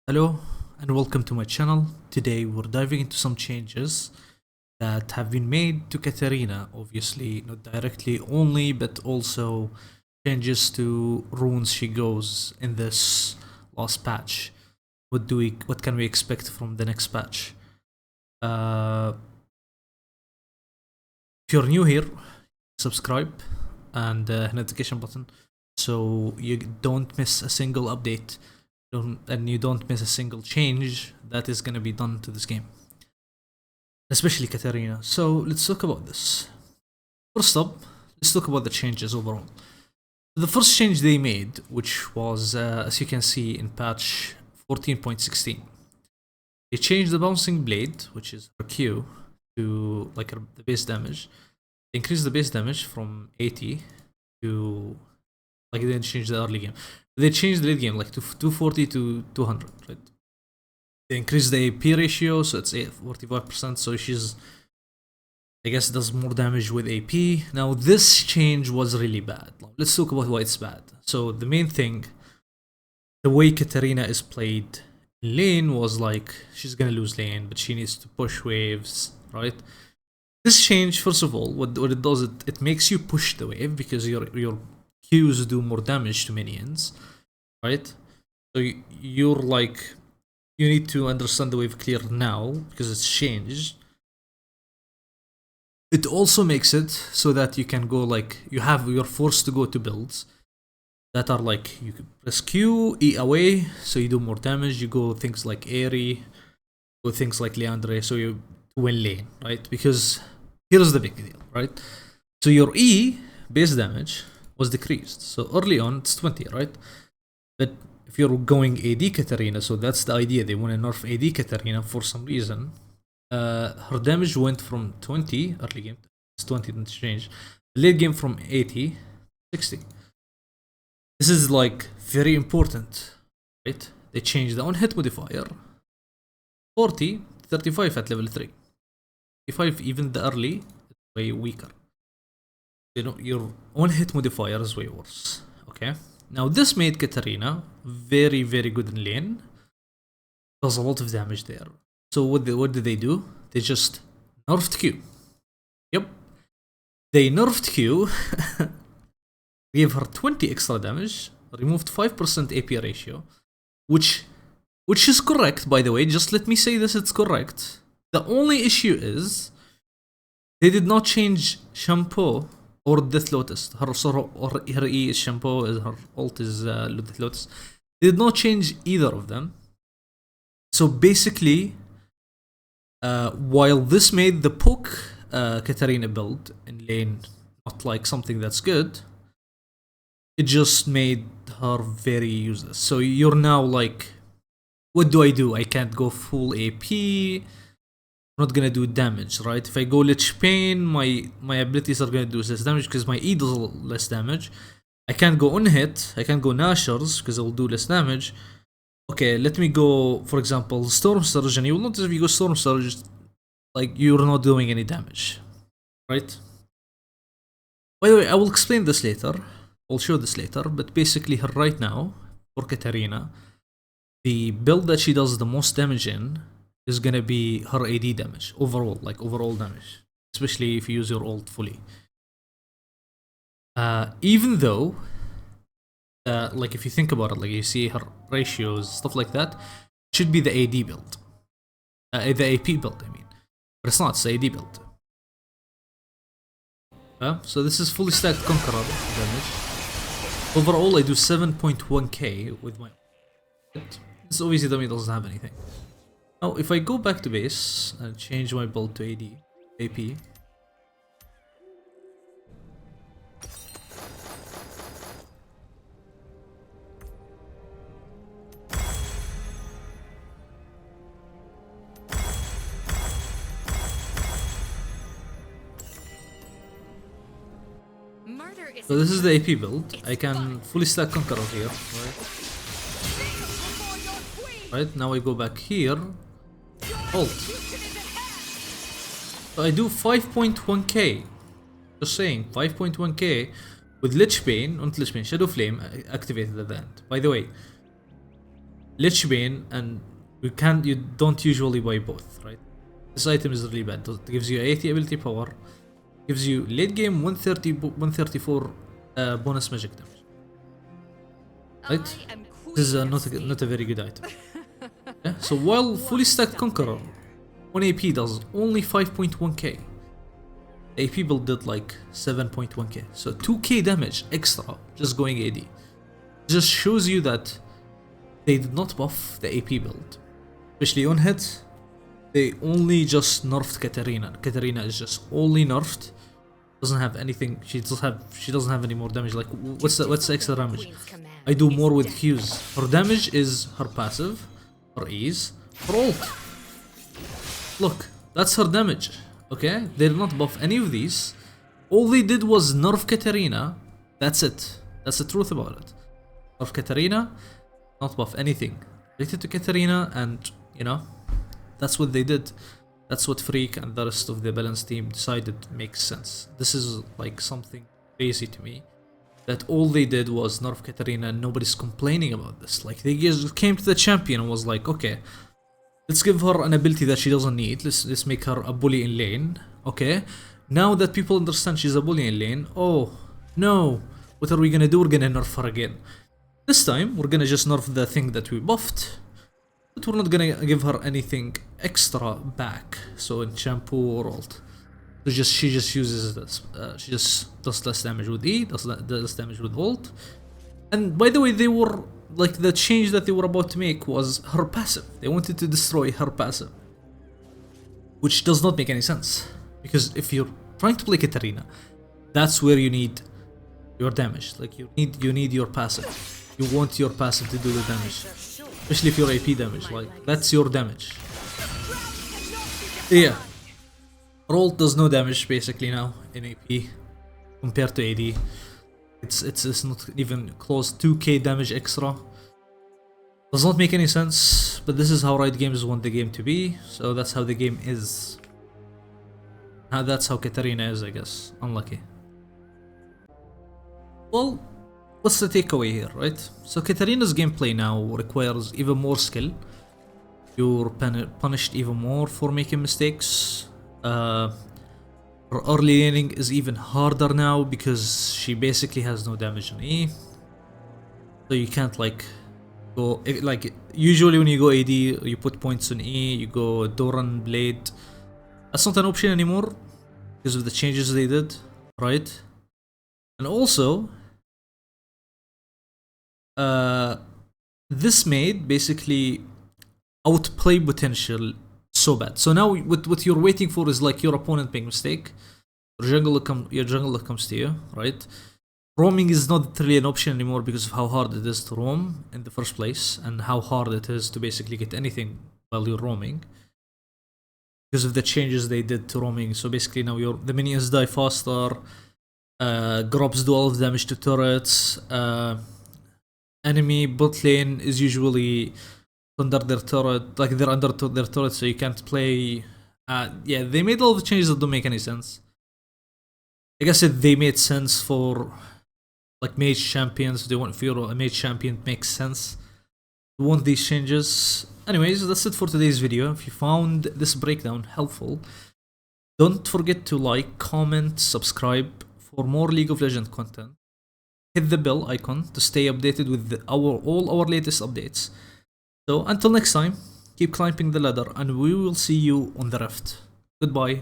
Hello and welcome to my channel. Today we're diving into some changes that have been made to Katarina, obviously not directly only, but also changes to runes she goes in this last patch. What can we expect from the next patch? If you're new here, subscribe and notification button so you don't miss a single update. And you don't miss a single change that is going to be done to this game, especially Katarina. So let's talk about this. First up, let's talk about the changes overall. The first change they made, which was as you can see in patch 14.16, they changed the bouncing blade, which is her Q, to like the base damage. They increased the base damage from 80 to, like, they didn't change the early game. They changed the late game, like to 240 to 200, right? They increased the AP ratio, so it's 45%, so she's, I guess, does more damage with AP. Now, this change was really bad. Let's talk about why it's bad. So, the main thing, the way Katarina is played in lane was like, she's gonna lose lane, but she needs to push waves, right? This change, first of all, what it does, it makes you push the wave, because your Qs do more damage to minions, right? So you're like, you need to understand the wave clear now because it's changed. It also makes it so that you can go, like, you're forced to go to builds that are like, you can press Q, E away, so you do more damage. You go things like Airy, go things like Leandre, so you win lane, right? Because here's the big deal, right? So your E base damage was decreased. So early on it's 20, right? But if you're going AD Katarina, so that's the idea, they want to nerf AD Katarina for some reason. Her damage went from 20 early game, it's 20, didn't change. Late game from 80, 60. This is like very important, right? They changed the on-hit modifier 40, 35 at level 3. 35, even the early, it's way weaker. You know, your on-hit modifier is way worse. Okay. Now this made Katarina very, very good in lane. Does a lot of damage there. So what did they do? They just nerfed Q. Yep. They nerfed Q, gave her 20 extra damage, removed 5% AP ratio, which is correct, by the way. Just let me say this, it's correct. The only issue is they did not change Shampoo or Death Lotus. Her E is Shampoo, her ult is Death Lotus. They did not change either of them. So basically, while this made the poke Katarina build in lane not like something that's good, it just made her very useless. So you're now like, what do? I can't go full AP. Not gonna do damage, right? If I go Lich Pain, my abilities are gonna do less damage because my E does less damage. I can't go on-hit, I can't go Nashers because I will do less damage. Okay, let me go, for example, Storm Surge, and you will notice if you go Storm Surge, like, you're not doing any damage, right? By the way, I will explain this later. I'll show this later, but basically her right now, for Katarina, the build that she does the most damage in is gonna be her AD damage overall, like overall damage, especially if you use your ult fully. Even though, like, if you think about it, like, you see her ratios, stuff like that, it should be the AD build, the AP build, I mean, but it's not. It's the AD build. So this is fully stacked Conqueror damage. Overall, I do 7.1k with my ult. This obviously dummy doesn't have anything. Now, if I go back to base and change my build to AD, AP. So this is the AP build. I can fully stack Conqueror here, right? Right, now I go back here. Ult. So I do 5.1k. Just saying, 5.1k with Lich Bane, not Lich Bane, Shadow Flame activated at the end. By the way, Lich Bane, and you don't usually buy both, right? This item is really bad. It gives you 80 ability power, gives you late game 134 bonus magic damage. Right? This is not a very good item. Yeah? So while fully stacked Conqueror on AP does only 5.1k, the AP build did like 7.1k. So 2k damage extra just going AD. It just shows you that they did not buff the AP build. Especially on hit, they only just nerfed Katarina. Katarina is just only nerfed. Doesn't have anything. She doesn't have any more damage. Like what's the extra damage? I do more with Qs. Her damage is her passive, her E's, her ult. Look, that's her damage. Okay, they did not buff any of these. All they did was nerf Katarina. That's it. That's the truth about it. Nerf Katarina, not buff anything related to Katarina, and you know, that's what they did. That's what Phreak and the rest of the balance team decided makes sense. This is like something crazy to me. That all they did was nerf Katarina and nobody's complaining about this. Like they just came to the champion and was like, okay, let's give her an ability that she doesn't need. Let's make her a bully in lane. Okay. Now that people understand she's a bully in lane, oh no, what are we gonna do? We're gonna nerf her again. This time we're gonna just nerf the thing that we buffed. But we're not gonna give her anything extra back. So in shampoo or ult. She just uses this. She just does less damage with E, does less damage with ult. And by the way, they were like the change that they were about to make was her passive. They wanted to destroy her passive, which does not make any sense. Because if you're trying to play Katarina, that's where you need your damage. Like you need your passive. You want your passive to do the damage, especially if you're AP damage. Like that's your damage. Yeah. Ult does no damage basically now in AP compared to AD. It's not even close. 2k damage extra. Does not make any sense, but this is how Riot Games want the game to be, so that's how the game is. Now that's how Katarina is, I guess. Unlucky. Well, what's the takeaway here, right? So Katarina's gameplay now requires even more skill. You're punished even more for making mistakes. Her early laning is even harder now because she basically has no damage on E. So you can't like go like usually when you go AD you put points on E, you go Doran Blade. That's not an option anymore because of the changes they did, right? And also this made basically outplay potential so bad. So now what you're waiting for is like your opponent make mistake, your jungler comes to you, right? Roaming is not really an option anymore because of how hard it is to roam in the first place and how hard it is to basically get anything while you're roaming because of the changes they did to roaming. So basically now the minions die faster, grubs do all of the damage to turrets, enemy bot lane is usually under their turret, like they're under their turret, so you can't play. Yeah, they made all the changes that don't make any sense. Like I said, they made sense for like mage champions. They want if you're a mage champion, it makes sense. You want these changes. Anyways, that's it for today's video. If you found this breakdown helpful, don't forget to like, comment, subscribe for more League of Legends content. Hit the bell icon to stay updated with all our latest updates. So until next time, keep climbing the ladder and we will see you on the rift. Goodbye.